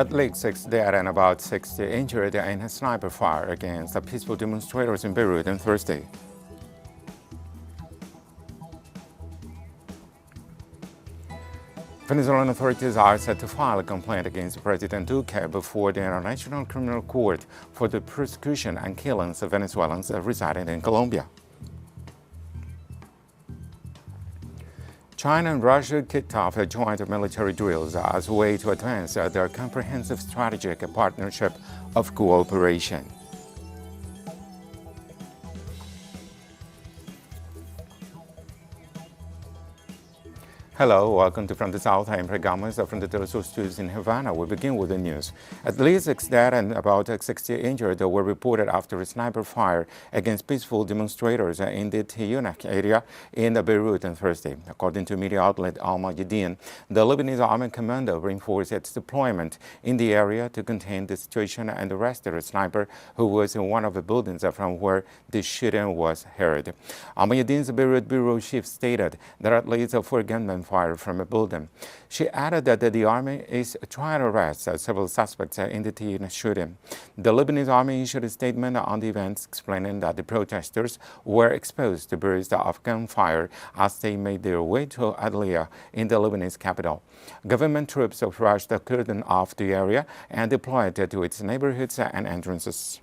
At least 6 dead and about 60 injured in a sniper fire against the peaceful demonstrators in Beirut on Thursday. Venezuelan authorities are set to file a complaint against President Duque before the International Criminal Court for the persecution and killings of Venezuelans residing in Colombia. China and Russia kicked off joint military drills as a way to advance their comprehensive strategic partnership of cooperation. Hello, welcome to From the South. I'm Pregamas from the Telesur Studios in Havana. We begin with the news. At least 6 dead and about 60 injured were reported after a sniper fire against peaceful demonstrators in the Tiyunak area in Beirut on Thursday. According to media outlet Al Mayadeen, the Lebanese army commando reinforced its deployment in the area to contain the situation and arrested a sniper who was in one of the buildings from where the shooting was heard. Al Mayadeen's Beirut bureau chief stated that at least 4 gunmen fired from a building. She added that the army is trying to arrest several suspects in the Tiyunak shooting. The Lebanese army issued a statement on the events explaining that the protesters were exposed to bursts of gunfire as they made their way to Adlia in the Lebanese capital. Government troops rushed the cordon off the area and deployed to its neighborhoods and entrances.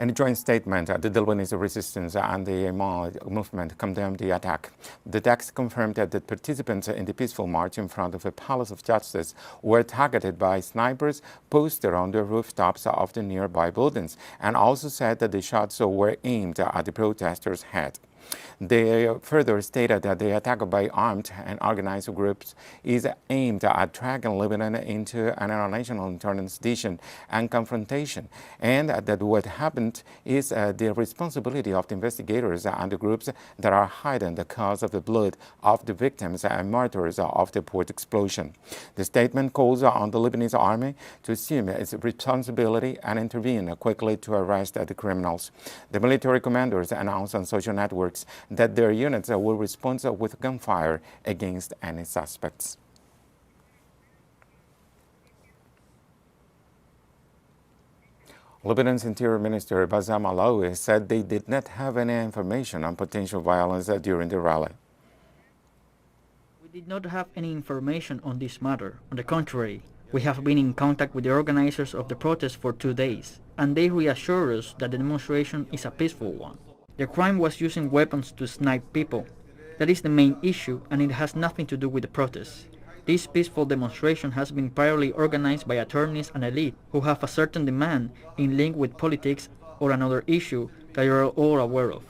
In a joint statement, the Lebanese resistance and the Amal movement condemned the attack. The text confirmed that the participants in the peaceful march in front of the Palace of Justice were targeted by snipers posted on the rooftops of the nearby buildings, and also said that the shots were aimed at the protesters' head. They further stated that the attack by armed and organized groups is aimed at dragging Lebanon into an international internalization and confrontation, and that what happened is the responsibility of the investigators and the groups that are hiding the cause of the blood of the victims and martyrs of the port explosion. The statement calls on the Lebanese army to assume its responsibility and intervene quickly to arrest the criminals. The military commanders announced on social networks that their units will respond with gunfire against any suspects. Lebanon's Interior Minister Bassam Alaoui said they did not have any information on potential violence during the rally. We did not have any information on this matter. On the contrary, we have been in contact with the organizers of the protest for 2 days, and they reassure us that the demonstration is a peaceful one. The crime was using weapons to snipe people. That is the main issue, and it has nothing to do with the protests. This peaceful demonstration has been primarily organized by attorneys and elite who have a certain demand in link with politics or another issue that you are all aware of.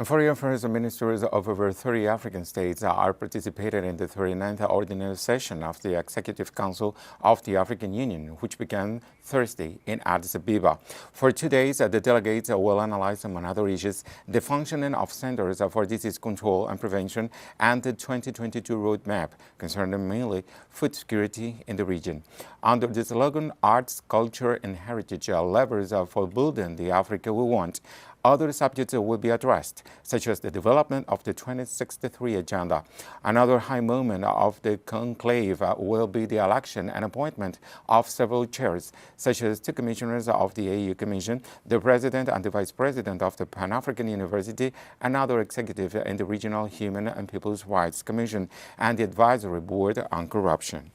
Foreign Affairs ministers of over 30 African states are participating in the 39th ordinary session of the Executive Council of the African Union, which began Thursday in Addis Ababa. For 2 days, the delegates will analyze, among other issues, the functioning of centers for disease control and prevention and the 2022 roadmap concerning mainly food security in the region. Under the slogan, Arts, Culture and Heritage levers for building the Africa we want, other subjects will be addressed, such as the development of the 2063 agenda. Another high moment of the conclave will be the election and appointment of several chairs, such as 2 commissioners of the AU Commission, the president and the vice president of the Pan-African University, another executive in the Regional Human and People's Rights Commission, and the Advisory Board on Corruption.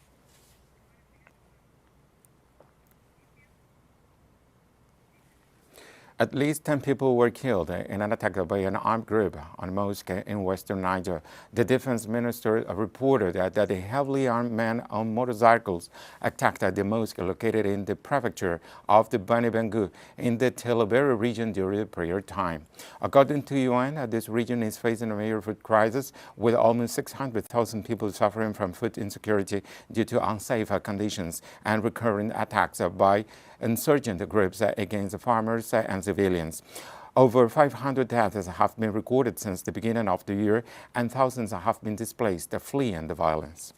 At least 10 people were killed in an attack by an armed group on a mosque in western Niger. The defense minister reported that a heavily armed man on motorcycles attacked the mosque located in the prefecture of the Bani Bangu in the Telebere region during the prayer time. According to UN, this region is facing a major food crisis, with almost 600,000 people suffering from food insecurity due to unsafe conditions and recurring attacks by insurgent groups against farmers and civilians. Over 500 deaths have been recorded since the beginning of the year, and thousands have been displaced, fleeing the violence.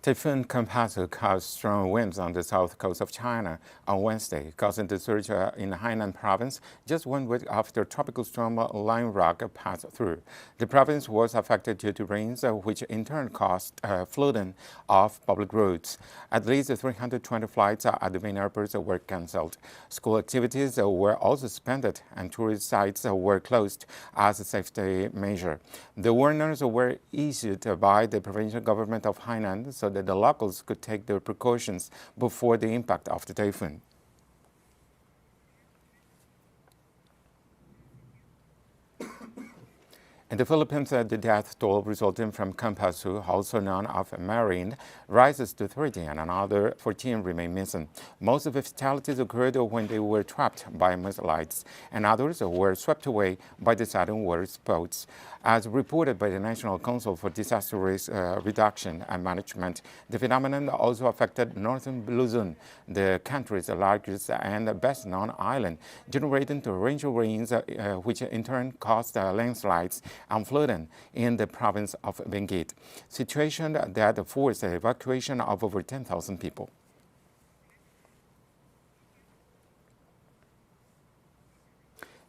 Typhoon Kampasu caused strong winds on the south coast of China on Wednesday, causing the surge in Hainan province just 1 week after tropical storm Lion Rock passed through. The province was affected due to rains, which in turn caused flooding of public roads. At least 320 flights at the main airports were cancelled. School activities were also suspended, and tourist sites were closed as a safety measure. The warnings were issued by the provincial government of Hainan so that the locals could take their precautions before the impact of the typhoon. In the Philippines, the death toll resulting from Kampasu, also known as Marine, rises to 30 and another 14 remain missing. Most of the fatalities occurred when they were trapped by mudslides, and others were swept away by the sudden water spouts. As reported by the National Council for Disaster Risk Reduction and Management, the phenomenon also affected northern Luzon, the country's largest and best-known island, generating torrential rains, which in turn caused landslides and flooding in the province of Benguet, situation that forced the evacuation of over 10,000 people.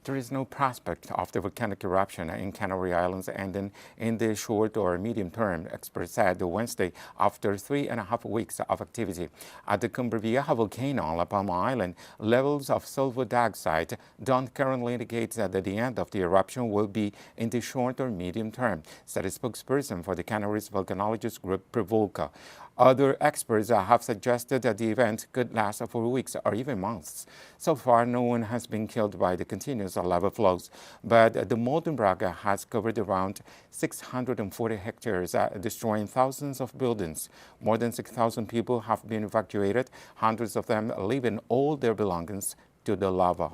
There is no prospect of the volcanic eruption in Canary Islands ending in the short or medium term, experts said Wednesday after 3.5 weeks of activity. At the Cumbervieja volcano on La Palma Island, levels of sulfur dioxide don't currently indicate that the end of the eruption will be in the short or medium term, said a spokesperson for the Canaries volcanologist group Prevolca. Other experts have suggested that the event could last for weeks or even months. So far, no one has been killed by the continuous lava flows, but the molten Braga has covered around 640 hectares, destroying thousands of buildings. More than 6,000 people have been evacuated, hundreds of them leaving all their belongings to the lava.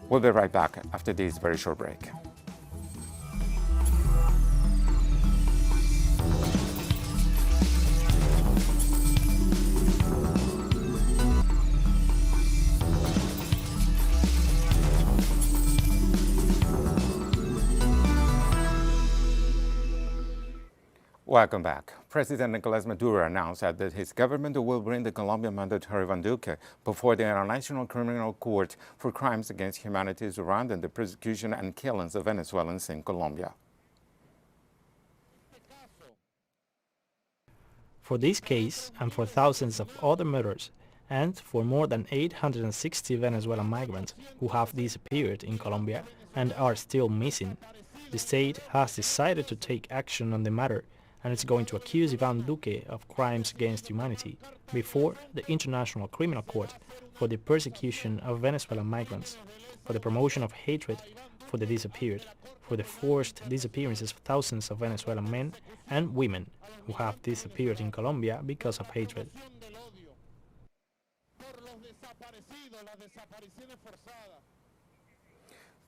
We'll be right back after this very short break. Welcome back. President Nicolas Maduro announced that his government will bring the Colombian mandatory Duque before the International Criminal Court for crimes against humanity surrounding the persecution and killings of Venezuelans in Colombia. For this case, and for thousands of other murders, and for more than 860 Venezuelan migrants who have disappeared in Colombia and are still missing, the state has decided to take action on the matter, and is going to accuse Iván Duque of crimes against humanity before the International Criminal Court for the persecution of Venezuelan migrants, for the promotion of hatred for the disappeared, for the forced disappearances of thousands of Venezuelan men and women who have disappeared in Colombia because of hatred.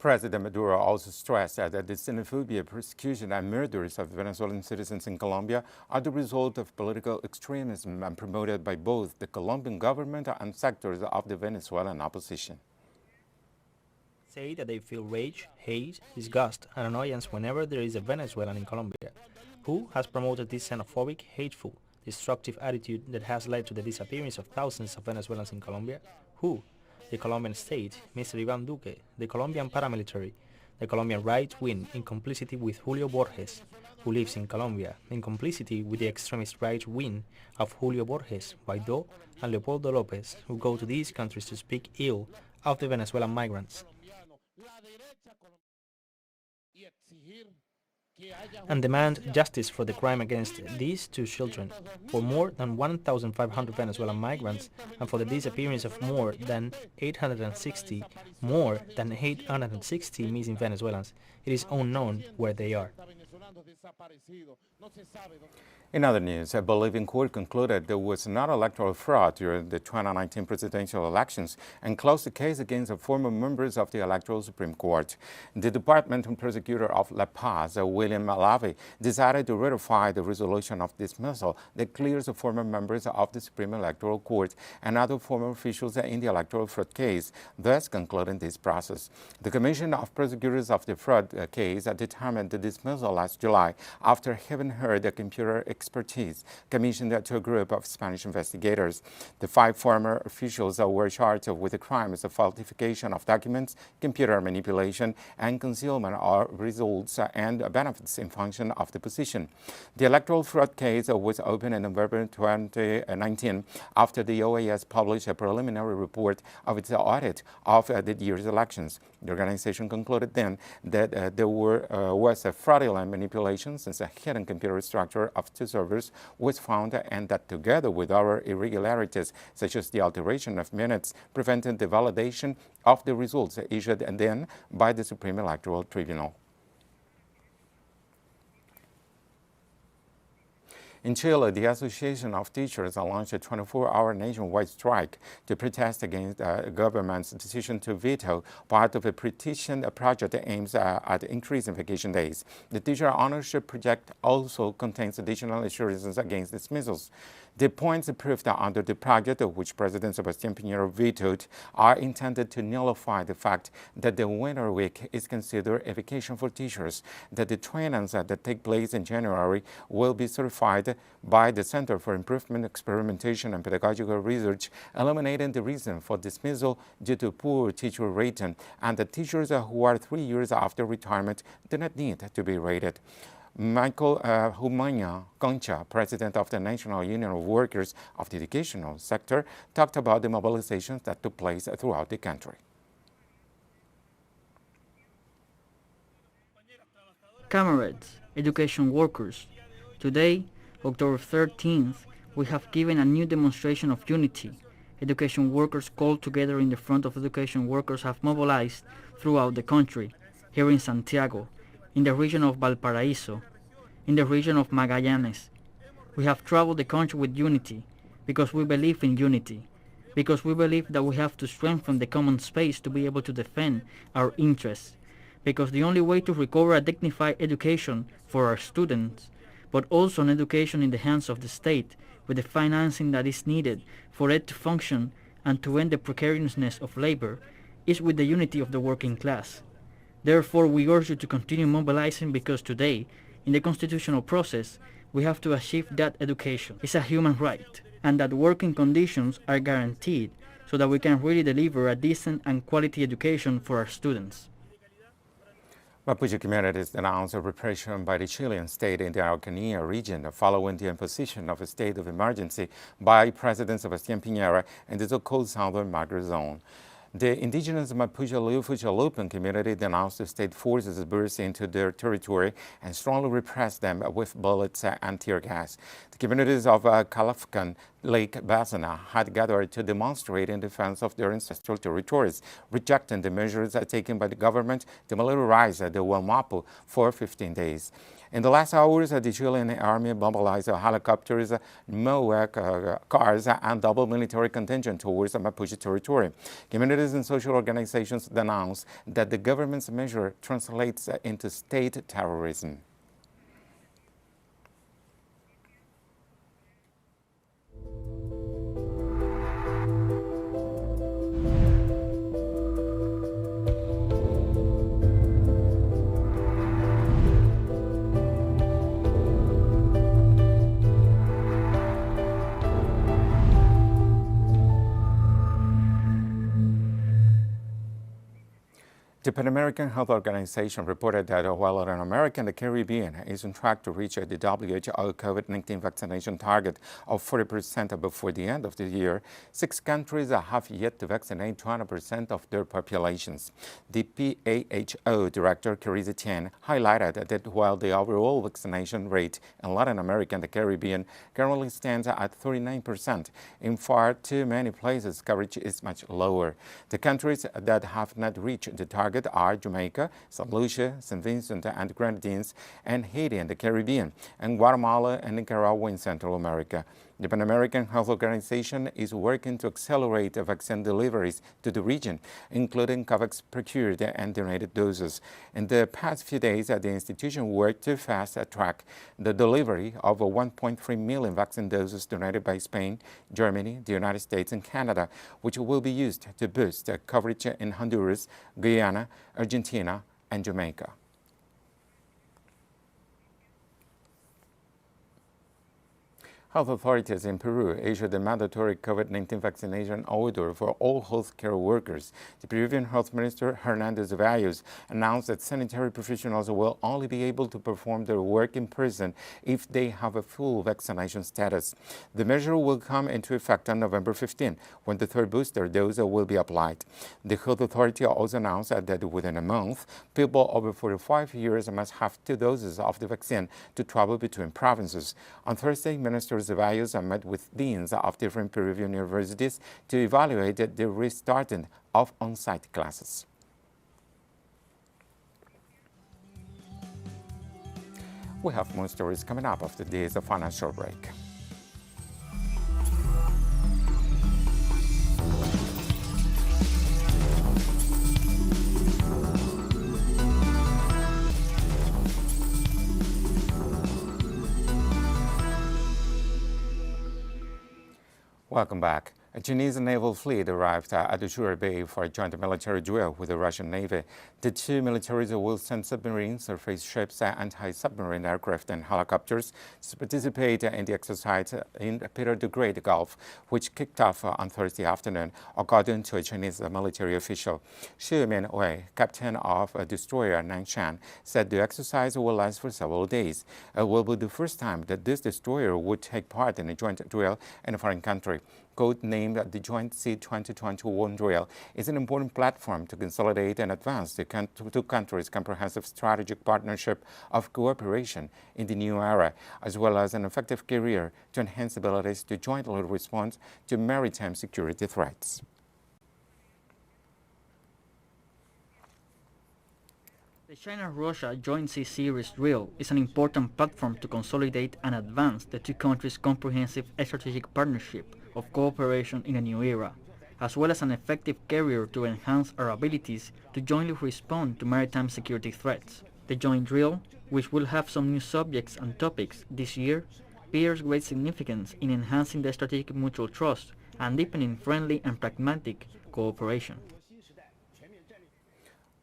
President Maduro also stressed that the xenophobia, persecution, and murders of Venezuelan citizens in Colombia are the result of political extremism and promoted by both the Colombian government and sectors of the Venezuelan opposition. Say that they feel rage, hate, disgust, and annoyance whenever there is a Venezuelan in Colombia. Who has promoted this xenophobic, hateful, destructive attitude that has led to the disappearance of thousands of Venezuelans in Colombia? Who? The Colombian state, Mr. Iván Duque, the Colombian paramilitary, the Colombian right wing in complicity with Julio Borges, who lives in Colombia, in complicity with the extremist right wing of Julio Borges, Guaidó, and Leopoldo López, who go to these countries to speak ill of the Venezuelan migrants, and demand justice for the crime against these two children, for more than 1,500 Venezuelan migrants, and for the disappearance of more than 860 missing Venezuelans. It is unknown where they are. In other news, a Bolivian court concluded there was not electoral fraud during the 2019 presidential elections and closed the case against the former members of the Electoral Supreme Court. The department prosecutor of La Paz, William Malavi, decided to ratify the resolution of dismissal that clears the former members of the Supreme Electoral Court and other former officials in the electoral fraud case, thus concluding this process. The Commission of Prosecutors of the fraud case determined the dismissal last July after having heard the computer expertise commissioned to a group of Spanish investigators. The 5 former officials were charged with the crimes of falsification of documents, computer manipulation, and concealment of results and benefits in function of the position. The electoral fraud case was opened in November 2019 after the OAS published a preliminary report of its audit of the year's elections. The organization concluded then that there was a fraudulent manipulation since a hidden computer structure of 2 servers was found and that together with other irregularities such as the alteration of minutes prevented the validation of the results issued then by the Supreme Electoral Tribunal. In Chile, the Association of Teachers launched a 24-hour nationwide strike to protest against the government's decision to veto part of a petition project that aims at increasing vacation days. The teacher ownership project also contains additional assurances against dismissals. The points approved under the project, which President Sebastián Piñera vetoed, are intended to nullify the fact that the winter week is considered a vacation for teachers, that the trainings that take place in January will be certified by the Center for Improvement, Experimentation and Pedagogical Research, eliminating the reason for dismissal due to poor teacher rating, and that teachers who are 3 years after retirement do not need to be rated. Michael Humana Concha, president of the National Union of Workers of the Educational Sector, talked about the mobilizations that took place throughout the country. Comrades, education workers, today, October 13th, we have given a new demonstration of unity. Education workers called together in the Front of Education Workers have mobilized throughout the country, here in Santiago, in the region of Valparaíso, in the region of Magallanes. We have traveled the country with unity, because we believe in unity, because we believe that we have to strengthen the common space to be able to defend our interests, because the only way to recover a dignified education for our students, but also an education in the hands of the state, with the financing that is needed for it to function and to end the precariousness of labor, is with the unity of the working class. Therefore, we urge you to continue mobilizing because today, in the constitutional process, we have to achieve that education. It's a human right, and that working conditions are guaranteed so that we can really deliver a decent and quality education for our students. Mapuche communities denounced a repression by the Chilean state in the Araucanía region following the imposition of a state of emergency by President Sebastián Piñera in the so-called Southern Migrant Zone. The indigenous Mapuche-Lufuchalupan community denounced the state forces burst into their territory and strongly repressed them with bullets and tear gas. The communities of Calafcan Lake Basin had gathered to demonstrate in defense of their ancestral territories, rejecting the measures taken by the government to militarize the Waimapu for 15 days. In the last hours, the Chilean army mobilized helicopters, MOAC cars, and double military contingent towards the Mapuche territory. Communities and social organizations denounced that the government's measure translates into state terrorism. The Pan American Health Organization reported that while Latin America and the Caribbean is on track to reach the WHO COVID-19 vaccination target of 40% before the end of the year, 6 countries have yet to vaccinate 20% of their populations. The PAHO Director, Carissa Chen, highlighted that while the overall vaccination rate in Latin America and the Caribbean currently stands at 39%, in far too many places coverage is much lower. The countries that have not reached the target target are Jamaica, St. Lucia, St. Vincent and Grenadines, and Haiti in the Caribbean, and Guatemala and Nicaragua in Central America. The Pan American Health Organization is working to accelerate vaccine deliveries to the region, including COVAX procured and donated doses. In the past few days, the institution worked to fast-track the delivery of 1.3 million vaccine doses donated by Spain, Germany, the United States, and Canada, which will be used to boost coverage in Honduras, Guyana, Argentina, and Jamaica. Health authorities in Peru issued a mandatory COVID-19 vaccination order for all healthcare workers. The Peruvian Health Minister, Hernandez Valles, announced that sanitary professionals will only be able to perform their work in person if they have a full vaccination status. The measure will come into effect on November 15, when the third booster dose will be applied. The health authority also announced that within a month, people over 45 years must have 2 doses of the vaccine to travel between provinces. On Thursday, Minister Valles met with deans of different Peruvian universities to evaluate the restarting of on-site classes. We have more stories coming up after this financial break. Welcome back. A Chinese naval fleet arrived at Duque Bay for a joint military drill with the Russian Navy. The two militaries will send submarines, surface ships, anti-submarine aircraft and helicopters to participate in the exercise in Peter the Great Gulf, which kicked off on Thursday afternoon, according to a Chinese military official. Xu Minwei, captain of destroyer Nanshan, said the exercise will last for several days. It will be the first time that this destroyer would take part in a joint drill in a foreign country. Code-named the Joint Sea 2021 drill, is an important platform to consolidate and advance the two countries' comprehensive strategic partnership of cooperation in the new era, as well as an effective career to enhance abilities to jointly respond to maritime security threats. The China-Russia Joint Sea Series drill is an important platform to consolidate and advance the two countries' comprehensive strategic partnership of cooperation in a new era, as well as an effective carrier to enhance our abilities to jointly respond to maritime security threats. The joint drill, which will have some new subjects and topics this year, bears great significance in enhancing the strategic mutual trust and deepening friendly and pragmatic cooperation.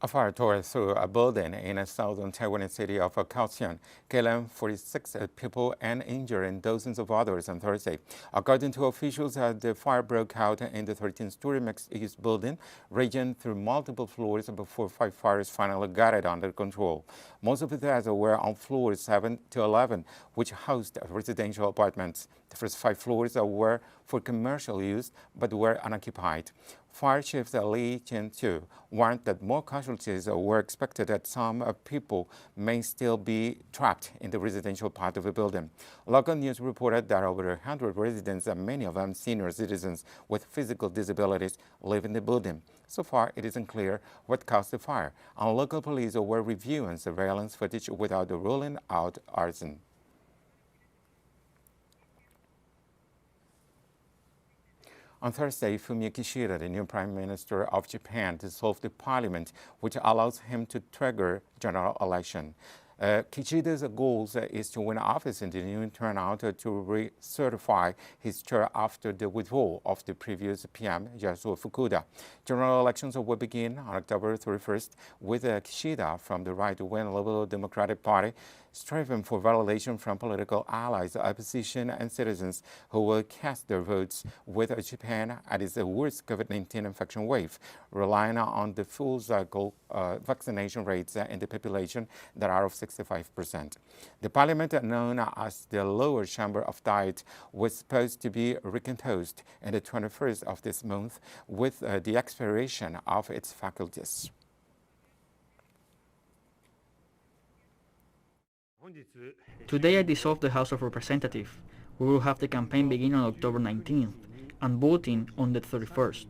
A fire tore through a building in a southern Taiwanese city of Kaohsiung, killing 46 people and injuring dozens of others on Thursday. According to officials, the fire broke out in the 13-story mixed-use building, raging through multiple floors before 5 fires finally got it under control. Most of the deaths were on floors 7 to 11, which housed residential apartments. The first 5 floors were for commercial use, but were unoccupied. Fire Chief Li Jian-tu warned that more casualties were expected, that some people may still be trapped in the residential part of the building. Local news reported that over 100 residents, many of them senior citizens with physical disabilities, live in the building. So far, it isn't clear what caused the fire, and local police were reviewing surveillance footage without ruling out arson. On Thursday, Fumio Kishida, the new Prime Minister of Japan, dissolved the parliament, which allows him to trigger general election. Kishida's goal is to win office in the new turnout to recertify his chair after the withdrawal of the previous PM, Yasuo Fukuda. General elections will begin on October 31st, with Kishida from the right-wing Liberal Democratic Party striving for validation from political allies, opposition, and citizens who will cast their votes with Japan at its worst COVID-19 infection wave, relying on the full cycle vaccination rates in the population that are of 65%. The parliament, known as the lower chamber of Diet, was supposed to be recomposed on the 21st of this month with the expiration of its faculties. Today I dissolved the House of Representatives. We will have the campaign begin on October 19th and voting on the 31st.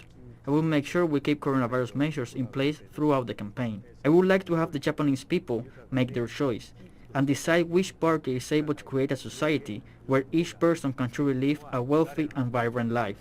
I will make sure we keep coronavirus measures in place throughout the campaign. I would like to have the Japanese people make their choice and decide which party is able to create a society where each person can truly live a wealthy and vibrant life.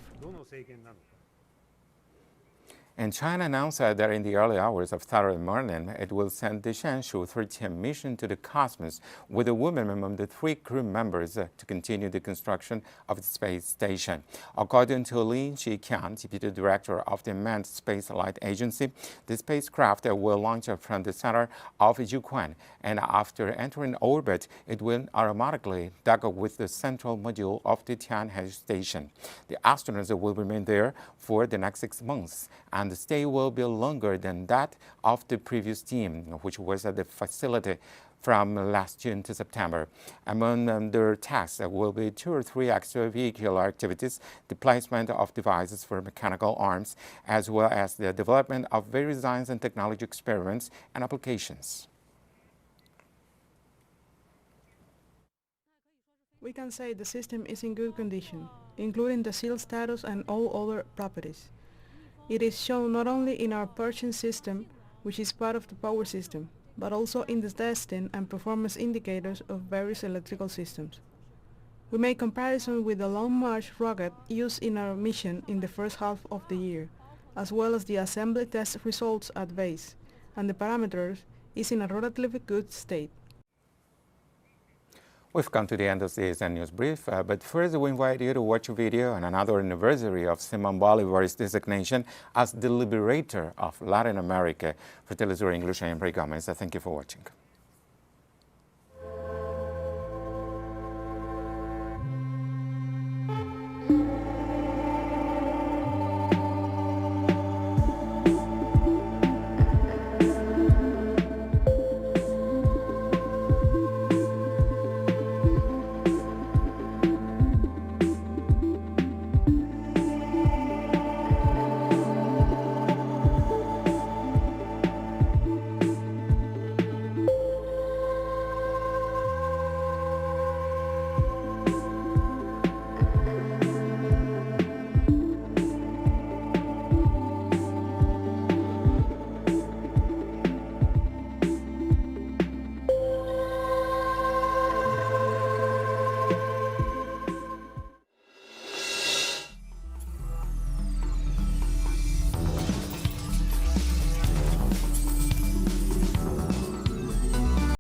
And China announced that in the early hours of Saturday morning, it will send the Shenzhou 13 mission to the cosmos with a woman among the 3 crew members to continue the construction of the space station. According to Li Qiqiang, Deputy Director of the Manned Space Flight Agency, the spacecraft will launch from the center of Yuquan, and after entering orbit, it will automatically dock with the central module of the Tianhe station. The astronauts will remain there for the next 6 months, and the stay will be longer than that of the previous team, which was at the facility from last June to September. Among their tasks will be 2 or 3 extravehicular activities, the placement of devices for mechanical arms, as well as the development of various science and technology experiments and applications. We can say the system is in good condition, including the seal status and all other properties. It is shown not only in our purging system, which is part of the power system, but also in the testing and performance indicators of various electrical systems. We make comparison with the Long March rocket used in our mission in the first half of the year, as well as the assembly test results at base, and the parameters is in a relatively good state. We've come to the end of this news brief, but first we invite you to watch a video on another anniversary of Simon Bolivar's designation as the liberator of Latin America. For Telesur English, I am Ray Gomez. Thank you for watching.